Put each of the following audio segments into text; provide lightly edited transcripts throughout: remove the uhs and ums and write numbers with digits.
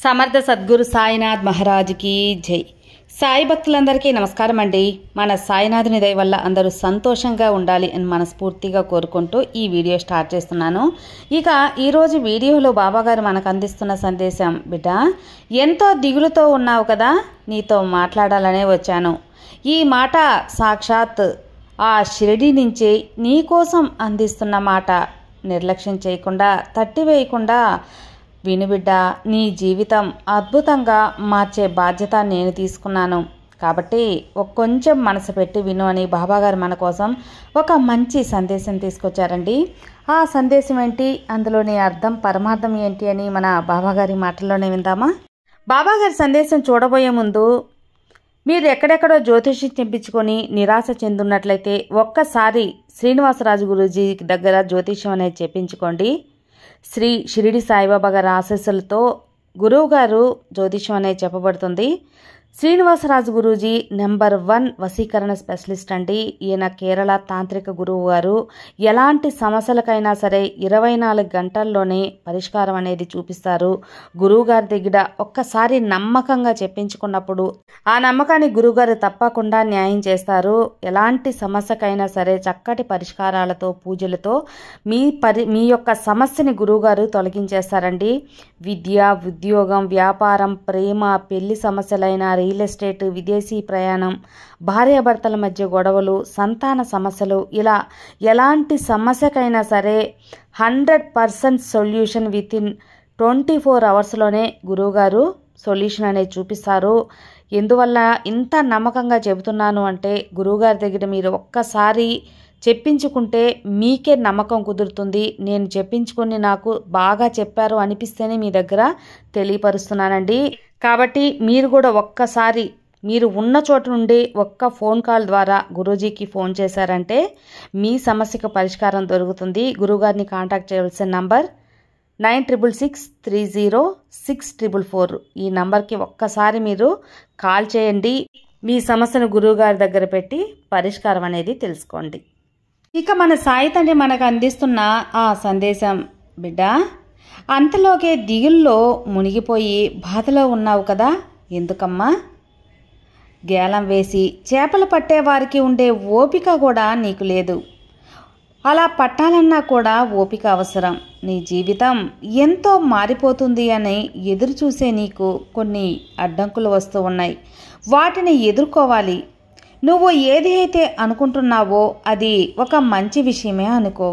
సమర్థ సద్గురు సాయినాథ్ మహారాజ్కి జై. సాయి భక్తులందరికీ నమస్కారం అండి. మన సాయినాథుని దయ వల్ల అందరూ సంతోషంగా ఉండాలి అని మనస్ఫూర్తిగా కోరుకుంటూ ఈ వీడియో స్టార్ట్ చేస్తున్నాను. ఇక ఈరోజు వీడియోలో బాబాగారు మనకు అందిస్తున్న సందేశం, బిడ్డ ఎంతో దిగులుతో ఉన్నావు కదా, నీతో మాట్లాడాలనే వచ్చాను. ఈ మాట సాక్షాత్ ఆ షిరిడి నుంచి నీ కోసం అందిస్తున్న మాట. నిర్లక్ష్యం చేయకుండా, తట్టివేయకుండా విను బిడ్డ. నీ జీవితం అద్భుతంగా మార్చే బాధ్యత నేను తీసుకున్నాను కాబట్టి కొంచెం మనసు పెట్టి విను అని బాబాగారు మన కోసం ఒక మంచి సందేశం తీసుకొచ్చారండి. ఆ సందేశం ఏంటి, అందులోని అర్థం పరమార్థం ఏంటి అని మన బాబాగారి మాటల్లోనే విందామా. బాబాగారి సందేశం చూడబోయే ముందు మీరు ఎక్కడెక్కడో జ్యోతిష్యం చెప్పించుకొని నిరాశ చెందున్నట్లయితే ఒక్కసారి శ్రీనివాసరాజు గురూజీ దగ్గర జ్యోతిష్యం అనేది చెప్పించుకోండి. శ్రీ షిరిడి సాయిబాబా గారి ఆశీస్సులతో గురువుగారు జ్యోతిష్యం అనేది చెప్పబడుతుంది. శ్రీనివాసరాజు గురూజీ నెంబర్ 1 వశీకరణ స్పెషలిస్ట్ అండి. ఈయన కేరళ తాంత్రిక గురువు గారు. ఎలాంటి సమస్యలకైనా సరే 24 గంటల్లోనే పరిష్కారం అనేది చూపిస్తారు. గురువుగారి దగ్గర ఒక్కసారి నమ్మకంగా చెప్పించుకున్నప్పుడు ఆ నమ్మకాన్ని గురువుగారు తప్పకుండా న్యాయం చేస్తారు. ఎలాంటి సమస్యకైనా సరే చక్కటి పరిష్కారాలతో, పూజలతో మీ యొక్క సమస్యని గురువుగారు తొలగించేస్తారండి. విద్య, ఉద్యోగం, వ్యాపారం, ప్రేమ, పెళ్లి సమస్యలైన, రియల్ ఎస్టేట్, విదేశీ ప్రయాణం, భార్యాభర్తల మధ్య గొడవలు, సంతాన సమస్యలు, ఇలా ఎలాంటి సమస్యకైనా సరే 100% సొల్యూషన్ వితిన్ 24 అవర్స్లోనే గురువుగారు సొల్యూషన్ అనేది చూపిస్తారు. ఎందువల్ల ఇంత నమ్మకంగా చెబుతున్నాను అంటే, గురువుగారి దగ్గర మీరు ఒక్కసారి చెప్పించుకుంటే మీకే నమ్మకం కుదురుతుంది. నేను చెప్పించుకొని నాకు బాగా చెప్పారు అనిపిస్తేనే మీ దగ్గర తెలియపరుస్తున్నానండి. కాబట్టి మీరు కూడా ఒక్కసారి మీరు ఉన్న చోట నుండి ఒక్క ఫోన్ కాల్ ద్వారా గురూజీకి ఫోన్ చేశారంటే మీ సమస్యకు పరిష్కారం దొరుకుతుంది. గురువుగారిని కాంటాక్ట్ చేయవలసిన నంబర్ 9630606444. ఈ నంబర్కి ఒక్కసారి మీరు కాల్ చేయండి. మీ సమస్యను గురువుగారి దగ్గర పెట్టి పరిష్కారం అనేది తెలుసుకోండి. ఇక మన సాయి తండ్రి మనకు అందిస్తున్న ఆ సందేశం, బిడ్డ అంతలోకే దిగుల్లో మునిగిపోయి బాధలో ఉన్నావు కదా, ఎందుకమ్మా? గేలం వేసి చేపలు పట్టేవారికి ఉండే ఓపిక కూడా నీకు లేదు. అలా పట్టాలన్నా కూడా ఓపిక అవసరం. నీ జీవితం ఎంతో మారిపోతుంది అని ఎదురు చూసే నీకు కొన్ని అడ్డంకులు వస్తూ ఉన్నాయి. వాటిని ఎదుర్కోవాలి. నువ్వు ఏది అయితే అనుకుంటున్నావో అది ఒక మంచి విషయమే అనుకో.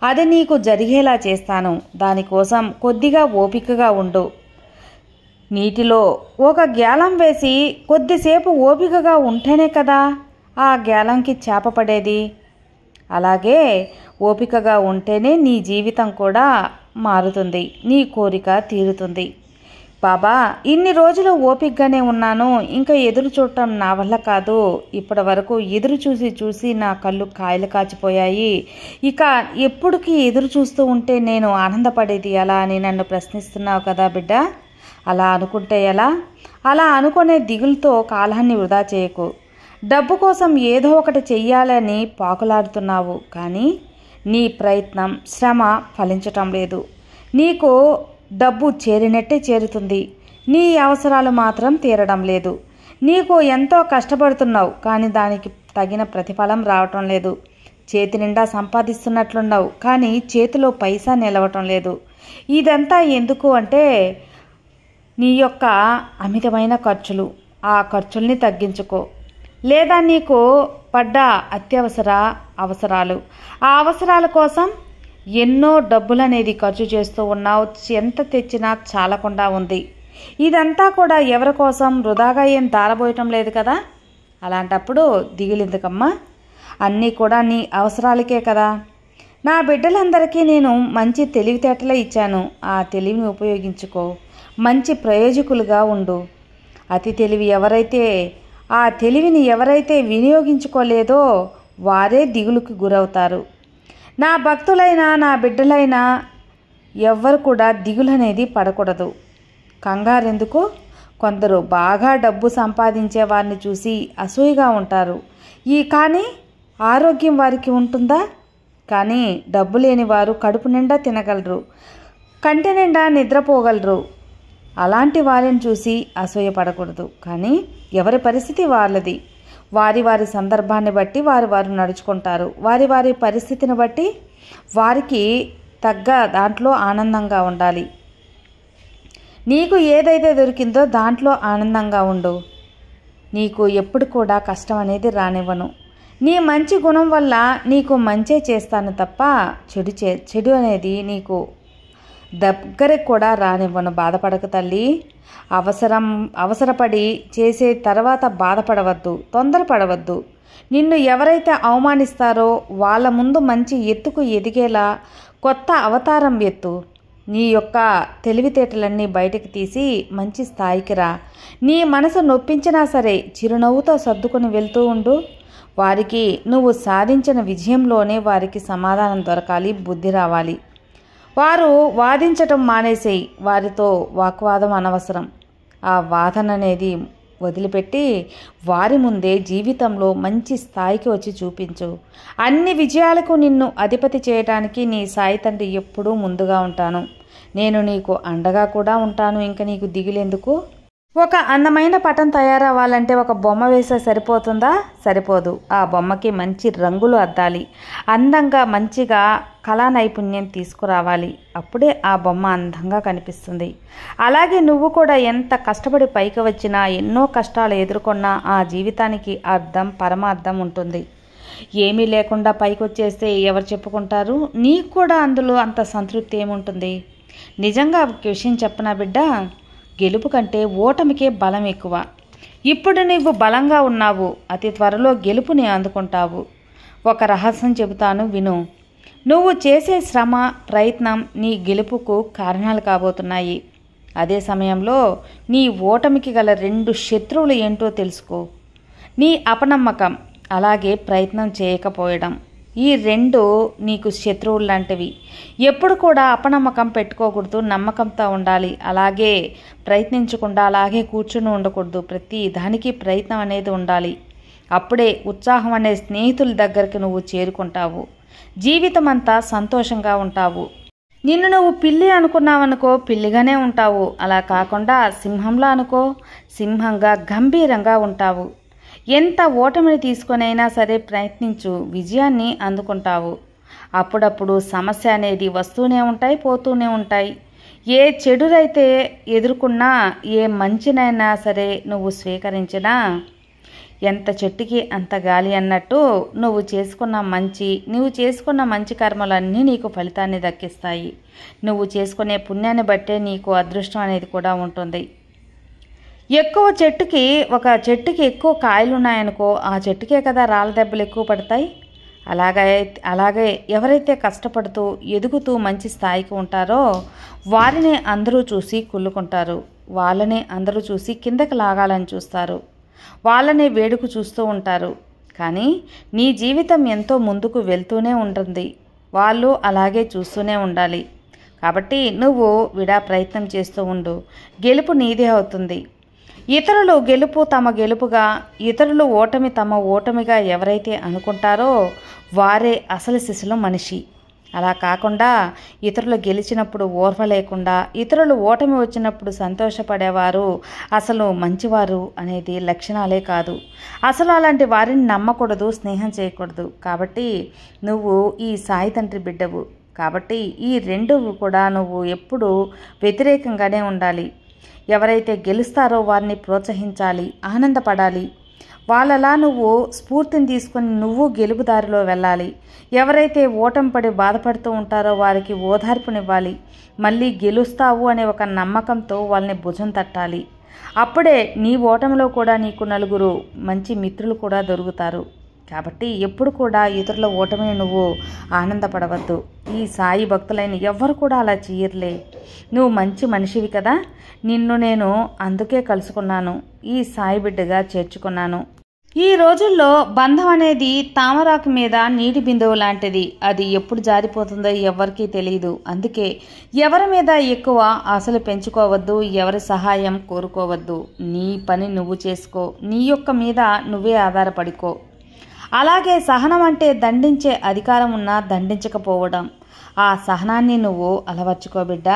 అది నీకు జరిగేలా చేస్తాను. దానికోసం కొద్దిగా ఓపికగా ఉండు. నీటిలో ఒక గేలం వేసి కొద్దిసేపు ఓపికగా ఉంటేనే కదా ఆ గేలంకి చేప పడేది. అలాగే ఓపికగా ఉంటేనే నీ జీవితం కూడా మారుతుంది, నీ కోరిక తీరుతుంది. బాబా, ఇన్ని రోజులు ఓపికగానే ఉన్నాను, ఇంకా ఎదురు చూడటం నా వల్ల కాదు. ఇప్పటి వరకు ఎదురు చూసి నా కళ్ళు కాయలు కాచిపోయాయి. ఇక ఎప్పుడుకి ఎదురు చూస్తూ ఉంటే నేను ఆనందపడేది ఎలా అని నన్ను ప్రశ్నిస్తున్నావు కదా బిడ్డ. అలా అనుకుంటే ఎలా? అలా అనుకునే దిగులుతో కాలాన్ని వృధా చేయకు. డబ్బు కోసం ఏదో ఒకటి చెయ్యాలని పాకులాడుతున్నావు, కానీ నీ ప్రయత్నం, శ్రమ ఫలించటం లేదు. నీకు డబ్బు చేరినట్టే చేరుతుంది, నీ అవసరాలు మాత్రం తీరడం లేదు. నీకు ఎంతో కష్టపడుతున్నావు, కానీ దానికి తగిన ప్రతిఫలం రావటం లేదు. చేతి నిండా సంపాదిస్తున్నట్లున్నావు, కానీ చేతిలో పైసా నిలవటం లేదు. ఇదంతా ఎందుకు అంటే నీ యొక్క అమితమైన ఖర్చులు. ఆ ఖర్చుల్ని తగ్గించుకో. లేదా నీకు పడ్డ అత్యవసర అవసరాలు, ఆ అవసరాల కోసం ఎన్నో డబ్బులనేది ఖర్చు చేస్తూ ఉన్నావు. ఎంత తెచ్చినా చాలకుండా ఉంది. ఇదంతా కూడా ఎవరి కోసం? వృధాగా ఏం దారబోయటం లేదు కదా. అలాంటప్పుడు దిగులెందుకమ్మా? అన్నీ కూడా నీ అవసరాలకే కదా. నా బిడ్డలందరికీ నేను మంచి తెలివితేటలే ఇచ్చాను. ఆ తెలివిని ఉపయోగించుకో. మంచి ప్రయోజకులుగా ఉండు. అతి తెలివి ఆ తెలివిని ఎవరైతే వినియోగించుకోలేదో వారే దిగులుకి గురవుతారు. నా భక్తులైనా, నా బిడ్డలైనా ఎవ్వరు కూడా దిగులనేది పడకూడదు. కంగారెందుకు? కొందరు బాగా డబ్బు సంపాదించే వారిని చూసి అసూయగా ఉంటారు. కానీ ఆరోగ్యం వారికి ఉంటుందా? కానీ డబ్బు లేని వారు కడుపు నిండా తినగలరు, కంటి నిండా నిద్రపోగలరు. అలాంటి వారిని చూసి అసూయపడకూడదు. కానీ ఎవరి పరిస్థితి వాళ్ళది. వారి వారి సందర్భాన్ని బట్టి వారు నడుచుకుంటారు. వారి వారి పరిస్థితిని బట్టి వారికి తగ్గ దాంట్లో ఆనందంగా ఉండాలి. నీకు ఏదైతే దొరికిందో దాంట్లో ఆనందంగా ఉండు. నీకు ఎప్పుడు కూడా కష్టం అనేది రానివ్వను. నీ మంచి గుణం వల్ల నీకు మంచే చేస్తాను తప్ప చెడు అనేది నీకు దగ్గరికి కూడా రానివ్వను. బాధపడక తల్లి. అవసరపడి చేసే తర్వాత బాధపడవద్దు, తొందరపడవద్దు. నిన్ను ఎవరైతే అవమానిస్తారో వాళ్ళ ముందు మంచి ఎత్తుకు ఎదిగేలా కొత్త అవతారం ఎత్తు. నీ యొక్క తెలివితేటలన్నీ బయటకు తీసి మంచి స్థాయికి రా. నీ మనసు నొప్పించినా సరే చిరునవ్వుతో సర్దుకొని వెళ్తూ ఉండు. వారికి నువ్వు సాధించిన విజయంలోనే వారికి సమాధానం దొరకాలి, బుద్ధి రావాలి. వారు వాదించటం మానేసేయి. వారితో వాగ్వాదం అనవసరం. ఆ వాదన అనేది వదిలిపెట్టి వారి ముందే జీవితంలో మంచి స్థాయికి వచ్చి చూపించు. అన్ని విజయాలకు నిన్ను అధిపతి చేయడానికి నీ సాయి తండ్రి ఎప్పుడూ ముందుగా ఉంటాను. నేను నీకు అండగా కూడా ఉంటాను. ఇంక నీకు దిగులేందుకు? ఒక అందమైన పటం తయారవ్వాలంటే ఒక బొమ్మ వేస్తే సరిపోతుందా? సరిపోదు. ఆ బొమ్మకి మంచి రంగులు అద్దాలి. అందంగా మంచిగా కళా నైపుణ్యం తీసుకురావాలి. అప్పుడే ఆ బొమ్మ అందంగా కనిపిస్తుంది. అలాగే నువ్వు కూడా ఎంత కష్టపడి పైకి వచ్చినా, ఎన్నో కష్టాలు ఎదుర్కొన్నా ఆ జీవితానికి అర్థం, పరమార్థం ఉంటుంది. ఏమీ లేకుండా పైకి వచ్చేస్తే ఎవరు చెప్పుకుంటారు? నీకు కూడా అందులో అంత సంతృప్తి ఏముంటుంది? నిజంగా ఒక విషయం చెప్పనా బిడ్డ, గెలుపు కంటే ఓటమికే బలం ఎక్కువ. ఇప్పుడు నువ్వు బలంగా ఉన్నావు, అతి త్వరలో గెలుపుని అందుకుంటావు. ఒక రహస్యం చెబుతాను విను. నువ్వు చేసే శ్రమ, ప్రయత్నం నీ గెలుపుకు కారణాలు కాబోతున్నాయి. అదే సమయంలో నీ ఓటమికి గల 2 శత్రువులు ఏంటో తెలుసుకో. నీ అపనమ్మకం, అలాగే ప్రయత్నం చేయకపోవడం. ఈ 2 నీకు శత్రువులు లాంటివి. ఎప్పుడు కూడా అపనమ్మకం పెట్టుకోకూడదు, నమ్మకంతో ఉండాలి. అలాగే ప్రయత్నించకుండా అలాగే కూర్చుని ఉండకూడదు. ప్రతి దానికి ప్రయత్నం అనేది ఉండాలి. అప్పుడే ఉత్సాహం అనే స్నేహితుల దగ్గరికి నువ్వు చేరుకుంటావు. జీవితం అంతా సంతోషంగా ఉంటావు. నిన్ను నువ్వు పిల్లి అనుకున్నావనుకో, పిల్లిగానే ఉంటావు. అలా కాకుండా సింహంలా అనుకో, సింహంగా గంభీరంగా ఉంటావు. ఎంత ఓటమిని తీసుకొనైనా సరే ప్రయత్నించు, విజయాన్ని అందుకుంటావు. అప్పుడప్పుడు సమస్య అనేది వస్తూనే ఉంటాయి, పోతూనే ఉంటాయి. ఏ చెడునైతే ఎదుర్కొన్నా, ఏ మంచినైనా సరే నువ్వు స్వీకరించినా ఎంత చెట్టుకి అంత గాలి అన్నట్టు నువ్వు చేసుకున్న మంచి కర్మలన్నీ నీకు ఫలితాన్ని దక్కిస్తాయి. నువ్వు చేసుకునే పుణ్యాన్ని బట్టే నీకు అదృష్టం అనేది కూడా ఉంటుంది. ఒక చెట్టుకి ఎక్కువ కాయలు ఉన్నాయనుకో, ఆ చెట్టుకే కదా రాళ్ళ దెబ్బలు ఎక్కువ పడతాయి. అలాగే ఎవరైతే కష్టపడుతూ ఎదుగుతూ మంచి స్థాయికి ఉంటారో వారిని అందరూ చూసి కుళ్ళుకుంటారు. వాళ్ళని అందరూ చూసి కిందకి లాగాలని చూస్తారు. వాళ్ళని వేడుకు చూస్తూ ఉంటారు. కానీ నీ జీవితం ఎంతో ముందుకు వెళ్తూనే ఉంటుంది. వాళ్ళు అలాగే చూస్తూనే ఉండాలి. కాబట్టి నువ్వు ప్రయత్నం చేస్తూ ఉండు. గెలుపు నీదే అవుతుంది. ఇతరులు గెలుపు తమ గెలుపుగా, ఇతరులు ఓటమి తమ ఓటమిగా ఎవరైతే అనుకుంటారో వారే అసలు శిశుల మనిషి. అలా కాకుండా ఇతరులు గెలిచినప్పుడు ఓర్వలేకుండా, ఇతరులు ఓటమి వచ్చినప్పుడు సంతోషపడేవారు అసలు మంచివారు అనేది లక్షణాలే కాదు. అసలు అలాంటి వారిని నమ్మకూడదు, స్నేహం చేయకూడదు. కాబట్టి నువ్వు ఈ సాయి తండ్రి బిడ్డవు. కాబట్టి ఈ 2 కూడా నువ్వు ఎప్పుడూ వ్యతిరేకంగానే ఉండాలి. ఎవరైతే గెలుస్తారో వారిని ప్రోత్సహించాలి, ఆనందపడాలి. వాళ్ళలా నువ్వు స్ఫూర్తిని తీసుకొని నువ్వు గెలుపుదారిలో వెళ్ళాలి. ఎవరైతే ఓటమి పడి బాధపడుతూ ఉంటారో వారికి ఓదార్పునివ్వాలి. మళ్ళీ గెలుస్తావు అనే ఒక నమ్మకంతో వాళ్ళని భుజం తట్టాలి. అప్పుడే నీ ఓటమిలో కూడా నీకు నలుగురు మంచి మిత్రులు కూడా దొరుకుతారు. కాబట్టి ఎప్పుడు కూడా ఇతరుల ఓటమిని నువ్వు ఆనందపడవద్దు. ఈ సాయి భక్తులైన ఎవ్వరు కూడా అలా చేయర్లే. నువ్వు మంచి మనిషివి కదా, నిన్ను నేను అందుకే కలుసుకున్నాను, ఈ సాయి బిడ్డగా చేర్చుకున్నాను. ఈ రోజుల్లో బంధం అనేది తామరాకు మీద నీటి బిందువు లాంటిది. అది ఎప్పుడు జారిపోతుందో ఎవ్వరికీ తెలియదు. అందుకే ఎవరి మీద ఎక్కువ ఆశలు పెంచుకోవద్దు, ఎవరి సహాయం కోరుకోవద్దు. నీ పని నువ్వు చేసుకో, నీ యొక్క మీద నువ్వే ఆధారపడుకో. అలాగే సహనం అంటే దండించే అధికారం ఉన్నా దండించకపోవడం. ఆ సహనాన్ని నువ్వు అలవర్చుకో బిడ్డ.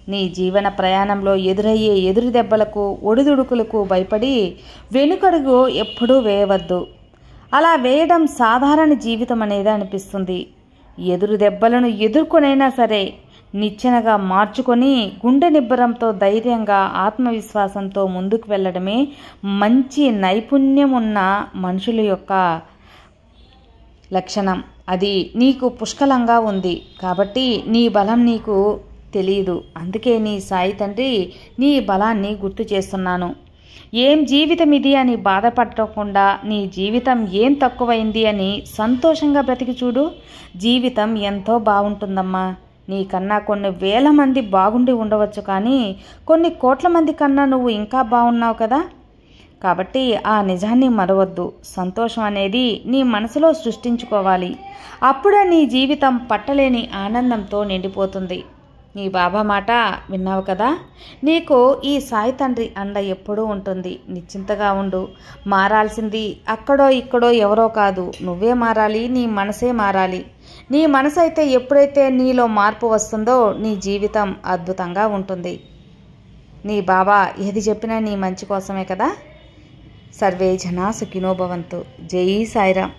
నీ జీవన ప్రయాణంలో ఎదురయ్యే ఎదురు దెబ్బలకు ఒడిదుడుకులకు భయపడి వెనుకడుగు ఎప్పుడూ వేయవద్దు. అలా వేయడం సాధారణ జీవితం అనేది అనిపిస్తుంది. ఎదురు దెబ్బలను ఎదుర్కొనైనా సరే నిచ్చెనగా మార్చుకొని గుండె నిబ్బరంతో ధైర్యంగా ఆత్మవిశ్వాసంతో ముందుకు వెళ్ళడమే మంచి నైపుణ్యం ఉన్న మనుషుల యొక్క లక్షణం. అది నీకు పుష్కలంగా ఉంది కాబట్టి నీ బలం నీకు తెలియదు. అందుకే నీ సాయి తండ్రి నీ బలాన్ని గుర్తు చేస్తున్నాను. ఏం జీవితం ఇది అని బాధపడకుండా నీ జీవితం ఏం తక్కువైంది అని సంతోషంగా బ్రతికి చూడు. జీవితం ఎంతో బాగుంటుందమ్మా. నీకన్నా కొన్ని వేల మంది బాగుండి ఉండవచ్చు, కానీ కొన్ని కోట్ల మంది కన్నా నువ్వు ఇంకా బాగున్నావు కదా. కాబట్టి ఆ నిజాన్ని మరవద్దు. సంతోషం అనేది నీ మనసులో సృష్టించుకోవాలి. అప్పుడే నీ జీవితం పట్టలేని ఆనందంతో నిండిపోతుంది. నీ బాబా మాట విన్నావు కదా. నీకు ఈ సాయి తండ్రి అండ ఎప్పుడూ ఉంటుంది. నిశ్చింతగా ఉండు. మారాల్సింది అక్కడో ఇక్కడో ఎవరో కాదు, నువ్వే మారాలి. నీ మనసే మారాలి. నీ మనసు అయితే ఎప్పుడైతే నీలో మార్పు వస్తుందో నీ జీవితం అద్భుతంగా ఉంటుంది. నీ బాబా ఏది చెప్పినా నీ మంచి కోసమే కదా. సర్వే జనా సుఖినో భవంతు. జై సాయిరామ్.